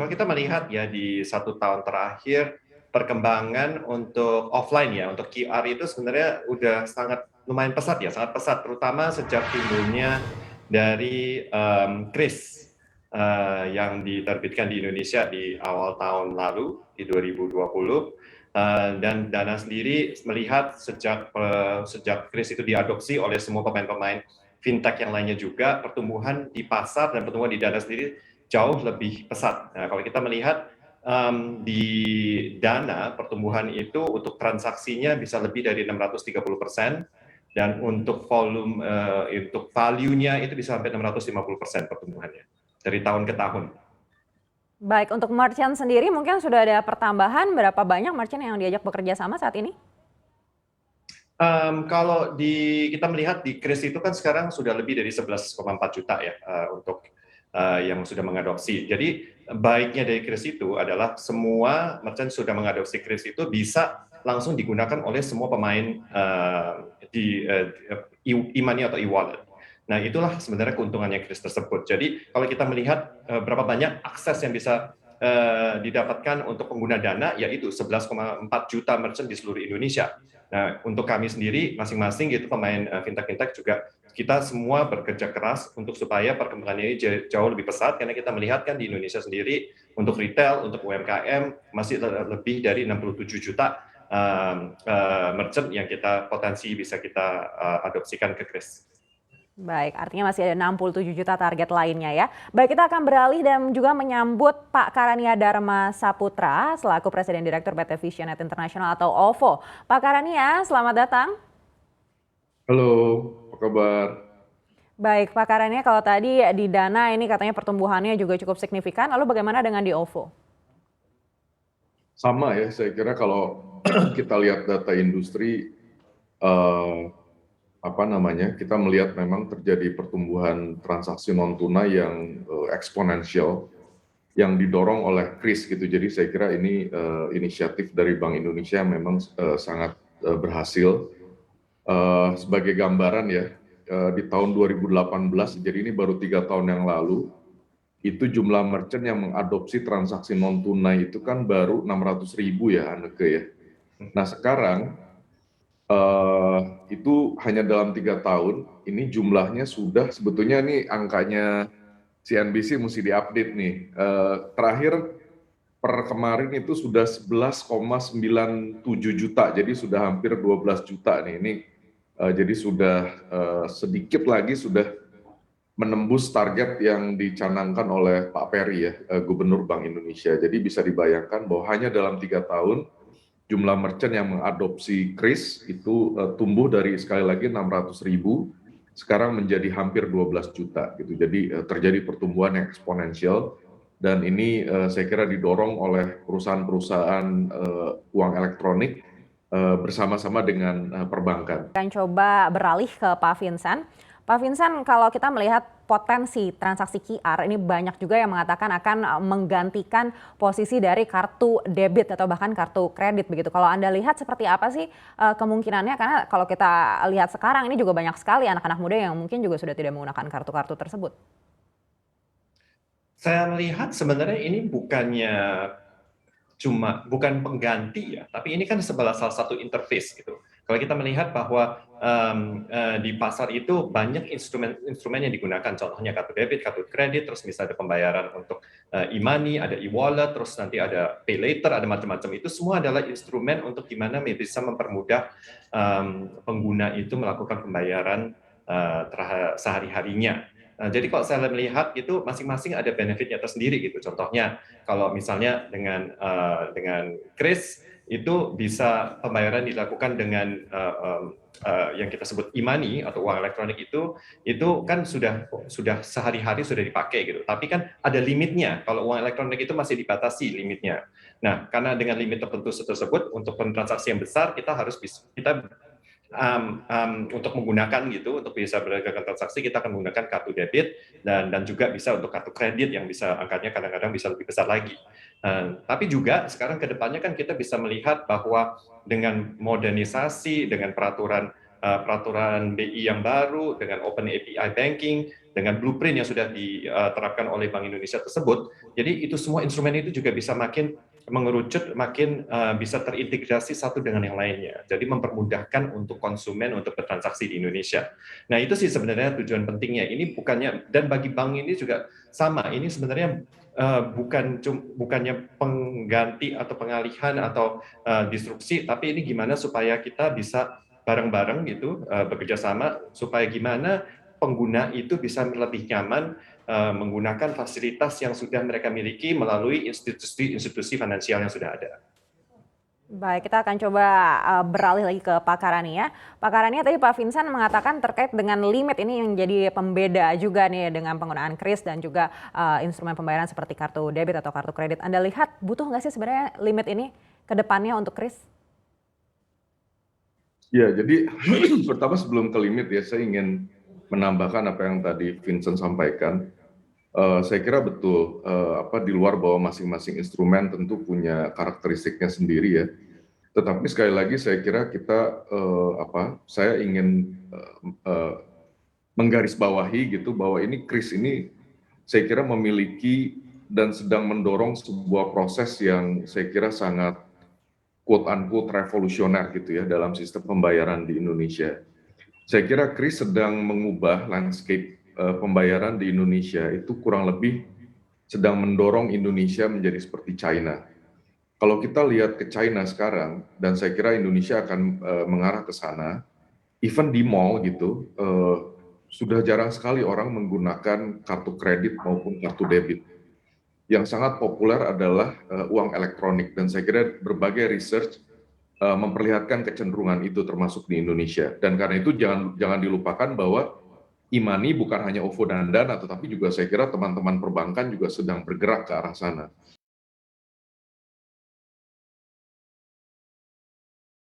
kalau kita melihat ya di 1 tahun terakhir perkembangan untuk offline ya, untuk QR itu sebenarnya udah sangat lumayan pesat ya, sangat pesat, terutama sejak timbulnya dari Kris yang diterbitkan di Indonesia di awal tahun lalu di 2020. Dan Dana sendiri melihat sejak Kris itu diadopsi oleh semua pemain-pemain fintech yang lainnya juga, pertumbuhan di pasar dan pertumbuhan di Dana sendiri jauh lebih pesat. Nah, kalau kita melihat di Dana, pertumbuhan itu untuk transaksinya bisa lebih dari 630%, dan untuk volume, untuk value-nya itu bisa sampai 650% pertumbuhannya dari tahun ke tahun. Baik, untuk merchant sendiri mungkin sudah ada pertambahan, berapa banyak merchant yang diajak bekerja sama saat ini? Kalau kita melihat di Kris itu kan sekarang sudah lebih dari 11,4 juta ya untuk yang sudah mengadopsi. Jadi baiknya dari Kris itu adalah semua merchant sudah mengadopsi Kris itu bisa langsung digunakan oleh semua pemain di e-money atau e-wallet. Nah, itulah sebenarnya keuntungannya Kris tersebut. Jadi kalau kita melihat berapa banyak akses yang bisa didapatkan untuk pengguna Dana, yaitu 11,4 juta merchant di seluruh Indonesia. Nah, untuk kami sendiri masing-masing gitu pemain fintech juga kita semua bekerja keras untuk supaya perkembangannya ini jauh lebih pesat, karena kita melihat kan di Indonesia sendiri untuk retail, untuk UMKM masih lebih dari 67 juta merchant yang kita potensi bisa kita adopsikan ke Kris. Baik, artinya masih ada 67 juta target lainnya ya. Baik, kita akan beralih dan juga menyambut Pak Karania Dharma Saputra selaku Presiden Direktur PT Visionet International atau OVO. Pak Karania, selamat datang. Halo, apa kabar? Baik, Pak Karania, kalau tadi di Dana ini katanya pertumbuhannya juga cukup signifikan, lalu bagaimana dengan di OVO? Sama ya, saya kira kalau kita lihat data industri, kita melihat memang terjadi pertumbuhan transaksi non tunai yang eksponensial yang didorong oleh Kris gitu. Jadi saya kira ini inisiatif dari Bank Indonesia memang sangat berhasil. Sebagai gambaran ya, di tahun 2018, jadi ini baru 3 tahun yang lalu, itu jumlah merchant yang mengadopsi transaksi non tunai itu kan baru 600.000 ya, Anneke ya. Nah sekarang itu hanya dalam 3 tahun, ini jumlahnya sudah sebetulnya nih angkanya CNBC mesti diupdate nih. Terakhir per kemarin itu sudah 11,97 juta, jadi sudah hampir 12 juta nih. Ini jadi sudah sedikit lagi sudah menembus target yang dicanangkan oleh Pak Peri ya, Gubernur Bank Indonesia. Jadi bisa dibayangkan bahwa hanya dalam 3 tahun jumlah merchant yang mengadopsi Kris itu tumbuh dari sekali lagi 600.000 sekarang menjadi hampir 12 juta gitu. Jadi terjadi pertumbuhan yang eksponensial, dan ini saya kira didorong oleh perusahaan-perusahaan uang elektronik bersama-sama dengan perbankan. Akan coba beralih ke Pak Vincent. Pak Vincent, kalau kita melihat potensi transaksi QR ini banyak juga yang mengatakan akan menggantikan posisi dari kartu debit atau bahkan kartu kredit begitu. Kalau Anda lihat seperti apa sih kemungkinannya? Karena kalau kita lihat sekarang ini juga banyak sekali anak-anak muda yang mungkin juga sudah tidak menggunakan kartu-kartu tersebut. Saya melihat sebenarnya ini bukan pengganti ya, tapi ini kan salah satu interface gitu. Kalau kita melihat bahwa di pasar itu banyak instrumen yang digunakan, contohnya kartu debit, kartu kredit, terus misalnya ada pembayaran untuk e-money, ada e-wallet, terus nanti ada pay later, ada macam-macam. Itu semua adalah instrumen untuk gimana bisa mempermudah pengguna itu melakukan pembayaran sehari-harinya. Nah, jadi kalau saya melihat itu masing-masing ada benefitnya tersendiri gitu. Contohnya kalau misalnya dengan Kris itu bisa pembayaran dilakukan dengan yang kita sebut e-money atau uang elektronik itu kan sudah sehari-hari sudah dipakai gitu. Tapi kan ada limitnya. Kalau uang elektronik itu masih dibatasi limitnya. Nah, karena dengan limit tertentu tersebut untuk transaksi yang besar kita untuk menggunakan gitu, untuk bisa melakukan transaksi kita akan menggunakan kartu debit dan juga bisa untuk kartu kredit yang bisa angkanya kadang-kadang bisa lebih besar lagi. Tapi juga sekarang ke depannya kan kita bisa melihat bahwa dengan modernisasi, dengan peraturan BI yang baru, dengan Open API Banking, dengan blueprint yang sudah diterapkan oleh Bank Indonesia tersebut. Jadi itu semua instrumen itu juga bisa makin mengerucut, makin bisa terintegrasi satu dengan yang lainnya. Jadi mempermudahkan untuk konsumen untuk bertransaksi di Indonesia. Nah itu sih sebenarnya tujuan pentingnya. Ini bukannya, dan bagi bank ini juga sama. Ini sebenarnya bukannya pengganti atau pengalihan atau disrupsi, tapi ini gimana supaya kita bisa bareng-bareng gitu bekerja sama supaya gimana pengguna itu bisa lebih nyaman menggunakan fasilitas yang sudah mereka miliki melalui institusi finansial yang sudah ada. Baik, kita akan coba beralih lagi ke Pak Karani ya. Pak Karani, tadi Pak Vincent mengatakan terkait dengan limit ini yang jadi pembeda juga nih dengan penggunaan kris dan juga instrumen pembayaran seperti kartu debit atau kartu kredit. Anda lihat butuh nggak sih sebenarnya limit ini ke depannya untuk kris? Ya, jadi pertama sebelum ke limit ya, saya ingin menambahkan apa yang tadi Vincent sampaikan. Saya kira betul, di luar bahwa masing-masing instrumen tentu punya karakteristiknya sendiri ya. Tetapi sekali lagi saya kira kita, saya ingin menggarisbawahi gitu bahwa ini kris ini saya kira memiliki dan sedang mendorong sebuah proses yang saya kira sangat quote-unquote revolusioner gitu ya dalam sistem pembayaran di Indonesia. Saya kira kris sedang mengubah landscape pembayaran di Indonesia itu kurang lebih sedang mendorong Indonesia menjadi seperti China. Kalau kita lihat ke China sekarang, dan saya kira Indonesia akan mengarah ke sana, even di mall gitu, sudah jarang sekali orang menggunakan kartu kredit maupun kartu debit. Yang sangat populer adalah uang elektronik, dan saya kira berbagai research memperlihatkan kecenderungan itu termasuk di Indonesia. Dan karena itu jangan dilupakan bahwa e-money bukan hanya OVO dan Dana, tetapi juga saya kira teman-teman perbankan juga sedang bergerak ke arah sana.